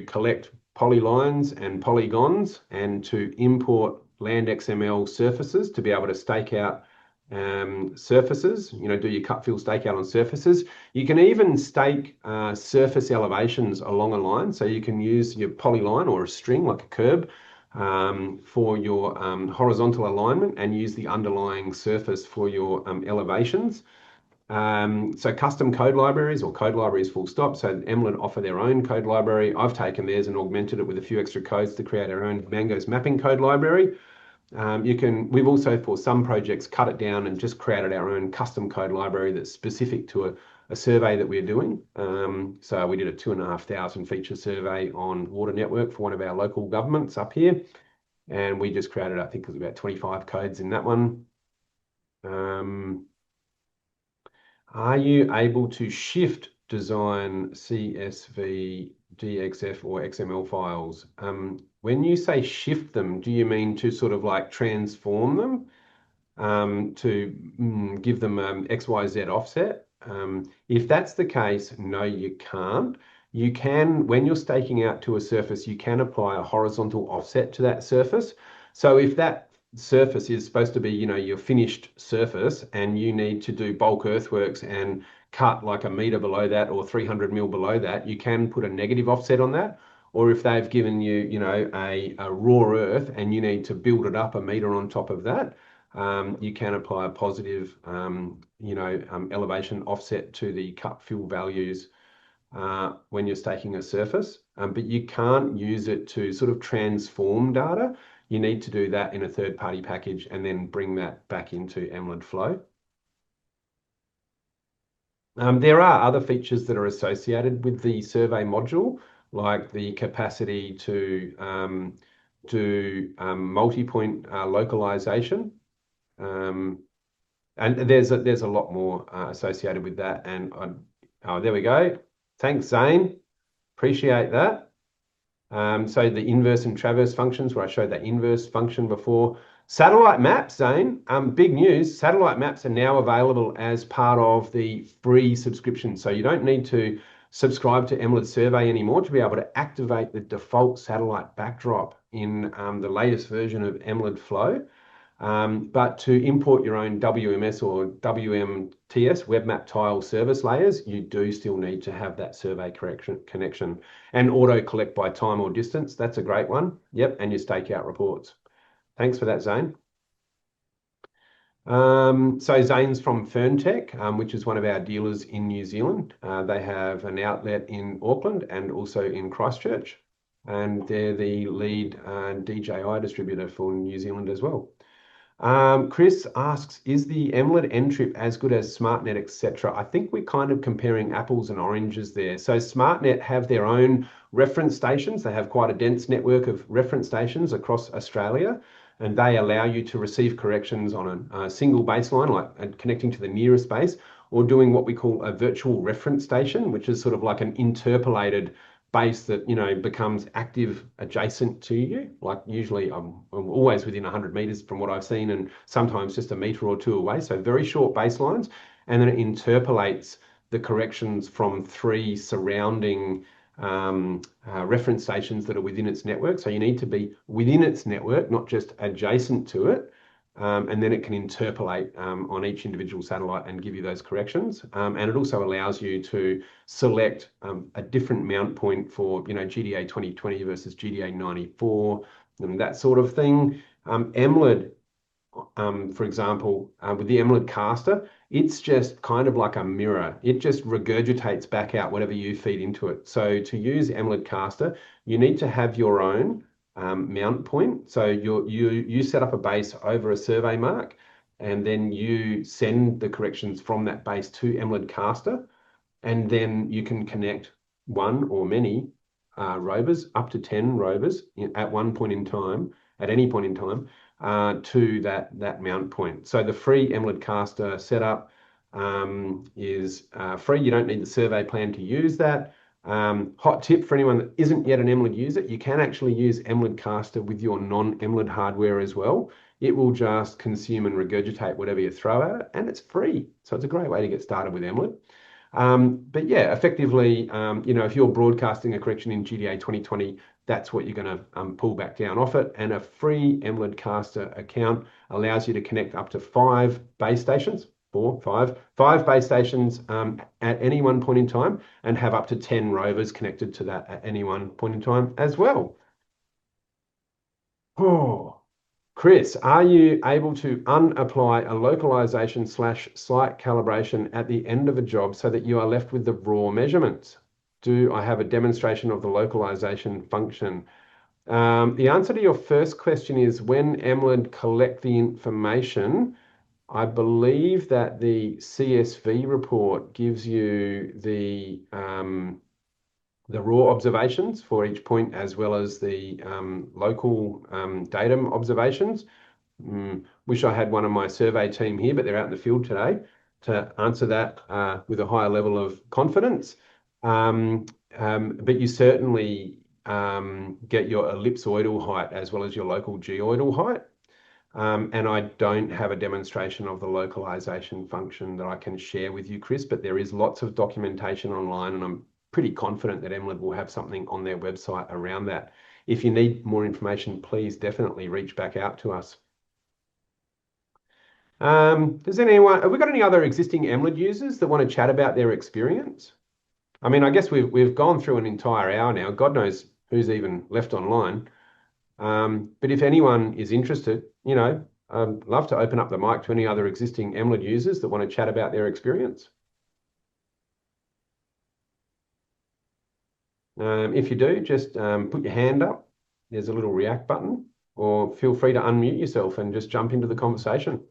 collect polylines and polygons, and to import land XML surfaces to be able to stake out surfaces, do your cut fill stakeout on surfaces. You can even stake surface elevations along a line. So you can use your polyline or a string like a curb for your horizontal alignment and use the underlying surface for your elevations. So custom code libraries, or code libraries full stop. So Emlid offer their own code library. I've taken theirs and augmented it with a few extra codes to create our own Mangoesmapping code library. We've also, for some projects, cut it down and just created our own custom code library that's specific to a survey that we're doing. So we did a 2,500 feature survey on water network for one of our local governments up here. And we just created, I think it was about 25 codes in that one. Are you able to shift design CSV, DXF, or XML files? When you say shift them, do you mean to sort of like transform them to give them XYZ offset? If that's the case, no, you can't. You can, when you're staking out to a surface, you can apply a horizontal offset to that surface. So if that surface is supposed to be, your finished surface, and you need to do bulk earthworks and cut like a meter below that or 300 mil below that, you can put a negative offset on that. Or if they've given you, a raw earth and you need to build it up a meter on top of that, you can apply a positive, elevation offset to the cut fill values when you're staking a surface, but you can't use it to sort of transform data. You need to do that in a third-party package and then bring that back into Emlid Flow. There are other features that are associated with the survey module, like the capacity to do multi-point localization. And there's a lot more associated with that. And oh, there we go. Thanks, Zane. Appreciate that. So the inverse and traverse functions, where I showed that inverse function before. Satellite maps, Zane, big news. Satellite maps are now available as part of the free subscription. So you don't need to subscribe to Emlid Survey anymore to be able to activate the default satellite backdrop in the latest version of Emlid Flow. But to import your own WMS or WMTS, web map tile service layers, you do still need to have that survey connection. And auto collect by time or distance, that's a great one. Yep, and your stakeout reports. Thanks for that, Zane. So Zane's from Ferntech, which is one of our dealers in New Zealand. They have an outlet in Auckland and also in Christchurch, and they're the lead DJI distributor for New Zealand as well. Chris asks, is the Emlid N-Trip as good as SmartNet, etc.? I think we're kind of comparing apples and oranges there. So SmartNet have their own reference stations. They have quite a dense network of reference stations across Australia, and they allow you to receive corrections on a single baseline, like connecting to the nearest base, or doing what we call a virtual reference station, which is sort of like an interpolated base that, becomes active adjacent to you. Like usually I'm always within 100 meters from what I've seen, and sometimes just a meter or two away. So very short baselines, and then it interpolates the corrections from three surrounding reference stations that are within its network. So you need to be within its network, not just adjacent to it. And then it can interpolate on each individual satellite and give you those corrections. And it also allows you to select a different mount point for, GDA 2020 versus GDA 94 and that sort of thing. Emlid, for example, with the Emlid caster, it's just kind of like a mirror. It just regurgitates back out whatever you feed into it. So to use Emlid caster, you need to have your own mount point. So you set up a base over a survey mark, and then you send the corrections from that base to Emlid caster, and then you can connect one or many rovers, up to 10 rovers at one point in time, at any point in time, to that mount point. So the free Emlid caster setup is free. You don't need the survey plan to use that. Hot tip for anyone that isn't yet an Emlid user, you can actually use Emlid caster with your non-Emlid hardware as well. It will just consume and regurgitate whatever you throw at it, and it's free. So it's a great way to get started with Emlid. But yeah, effectively, if you're broadcasting a correction in GDA 2020, that's what you're going to pull back down off it. And a free Emlid caster account allows you to connect up to 5 base stations, 5 base stations at any one point in time, and have up to 10 rovers connected to that at any one point in time as well. Oh. Chris, are you able to unapply a localization/site calibration at the end of a job so that you are left with the raw measurements? Do I have a demonstration of the localization function? The answer to your first question is when Emlid collect the information, I believe that the CSV report gives you the raw observations for each point as well as the local datum observations. Wish I had one of my survey team here, but they're out in the field today to answer that with a higher level of confidence. But you certainly get your ellipsoidal height as well as your local geoidal height. And I don't have a demonstration of the localization function that I can share with you, Chris, but there is lots of documentation online, and I'm pretty confident that Emlid will have something on their website around that. If you need more information, please definitely reach back out to us. Have we got any other existing Emlid users that want to chat about their experience? I mean, I guess we've gone through an entire hour now. God knows who's even left online. But if anyone is interested, I'd love to open up the mic to any other existing Emlid users that want to chat about their experience. If you do, just put your hand up. There's a little react button, or feel free to unmute yourself and just jump into the conversation.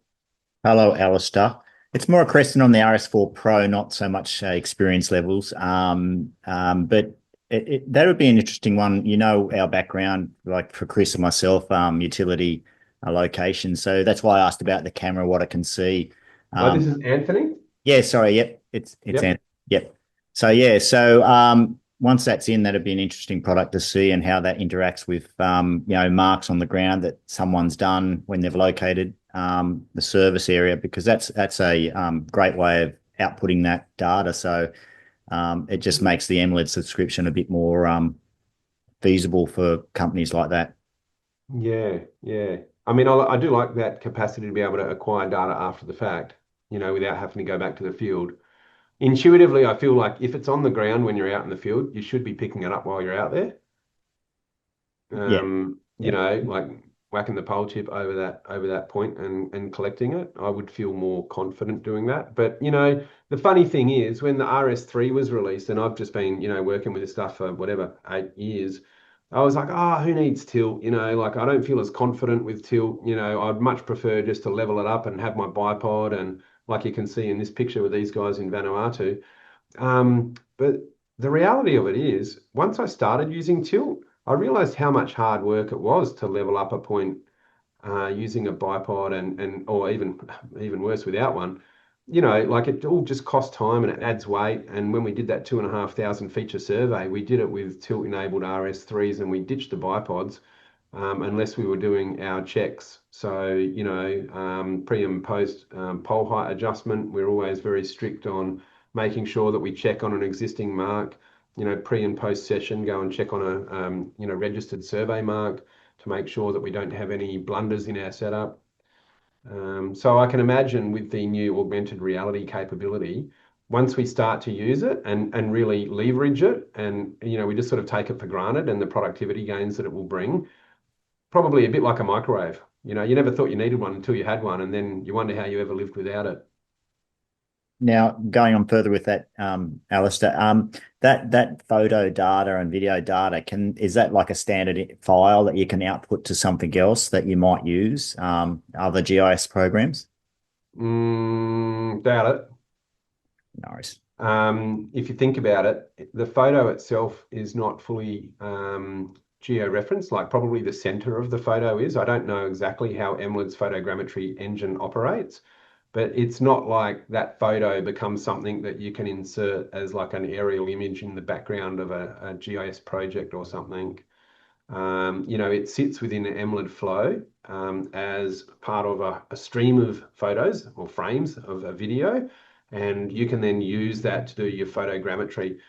Hello, Alistair. It's more a question on the RS4 Pro, not so much experience levels. But that would be an interesting one. Our background, like for Chris and myself, utility location. So that's why I asked about the camera, what I can see.
This is Anthony?
Yeah, sorry. Yep. It's
Yep.
Anthony. Yep. So, yeah. So once that's in, that'd be an interesting product to see and how that interacts with, marks on the ground that someone's done when they've located the service area, because that's a great way of outputting that data. So it just makes the Emlid subscription a bit more feasible for companies like that.
Yeah, yeah. I mean, I do like that capacity to be able to acquire data after the fact, without having to go back to the field. Intuitively, I feel like if it's on the ground when you're out in the field, you should be picking it up while you're out there.
Yeah.
Like whacking the pole tip over that point and collecting it. I would feel more confident doing that. But the funny thing is when the RS3 was released, and I've just been, working with this stuff for whatever, 8 years, I was like, who needs tilt? Like I don't feel as confident with tilt. I'd much prefer just to level it up and have my bipod, and like you can see in this picture with these guys in Vanuatu. But the reality of it is, once I started using tilt, I realized how much hard work it was to level up a point using a bipod or even worse without one. you know, like it all just costs time and it adds weight. And when we did that 2,500 feature survey, we did it with tilt-enabled RS3s and we ditched the bipods unless we were doing our checks. So, you know, pre and post pole height adjustment, we're always very strict on making sure that we check on an existing mark. You know, pre and post session, go and check on a you know, registered survey mark to make sure that we don't have any blunders in our setup. So I can imagine with the new augmented reality capability, once we start to use it and really leverage it, and you know, we just sort of take it for granted and the productivity gains that it will bring, probably a bit like a microwave. You know, you never thought you needed one until you had one, and then you wonder how you ever lived without it.
Now, going on further with that, Alistair, that photo data and video data, is that like a standard file that you can output to something else that you might use, other GIS programs?
Doubt it.
No worries.
If you think about it, the photo itself is not fully geo-referenced, like probably the center of the photo is. I don't know exactly how Emlid's photogrammetry engine operates, but it's not like that photo becomes something that you can insert as like an aerial image in the background of a GIS project or something. You know, it sits within Emlid Flow as part of a stream of photos or frames of a video, and you can then use that to do your photogrammetry.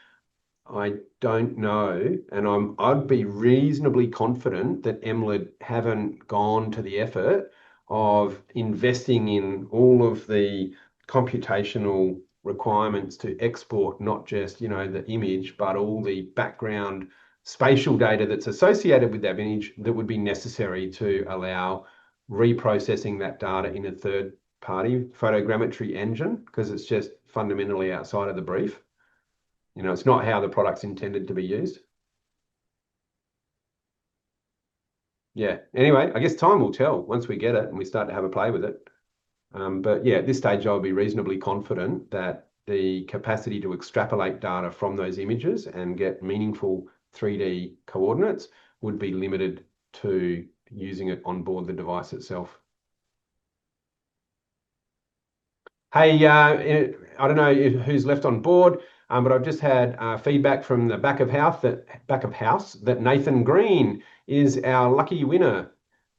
I don't know, and I'd be reasonably confident that Emlid haven't gone to the effort of investing in all of the computational requirements to export not just, you know, the image, but all the background spatial data that's associated with that image that would be necessary to allow reprocessing that data in a third party photogrammetry engine, because it's just fundamentally outside of the brief. You know, it's not how the product's intended to be used. Yeah. Anyway, I guess time will tell once we get it and we start to have a play with it. But yeah, at this stage, I'll be reasonably confident that the capacity to extrapolate data from those images and get meaningful 3D coordinates would be limited to using it on board the device itself. Hey, I don't know who's left on board, but I've just had feedback from the back of house that Nathan Green is our lucky winner.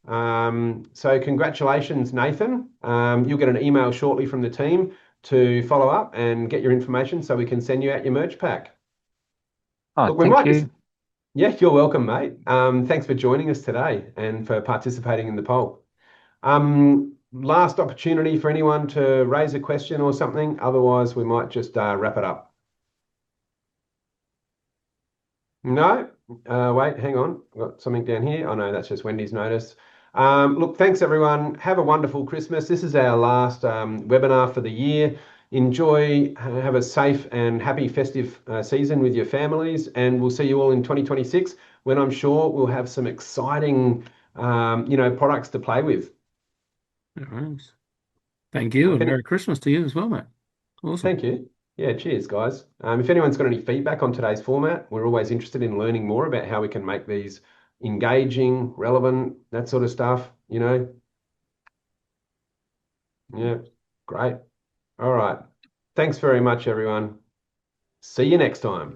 So congratulations, Nathan. You'll get an email shortly from the team to follow up and get your information so we can send you out your merch pack.
Oh,
Look, we
thank
might just,
you.
yeah, you're welcome, mate. Thanks for joining us today and for participating in the poll. Last opportunity for anyone to raise a question or something. Otherwise, we might just wrap it up. No? Wait, hang on. I've got something down here. Oh, no, that's just Wendy's notice. Look, thanks, everyone. Have a wonderful Christmas. This is our last webinar for the year. Enjoy, have a safe and happy festive season with your families, and we'll see you all in 2026 when I'm sure we'll have some exciting, you know, products to play with.
Nice. Thank you, and Merry Christmas to you as well, mate. Awesome.
Thank you. Yeah, cheers, guys. If anyone's got any feedback on today's format, we're always interested in learning more about how we can make these engaging, relevant, that sort of stuff, you know. Yeah, great. All right. Thanks very much, everyone. See you next time.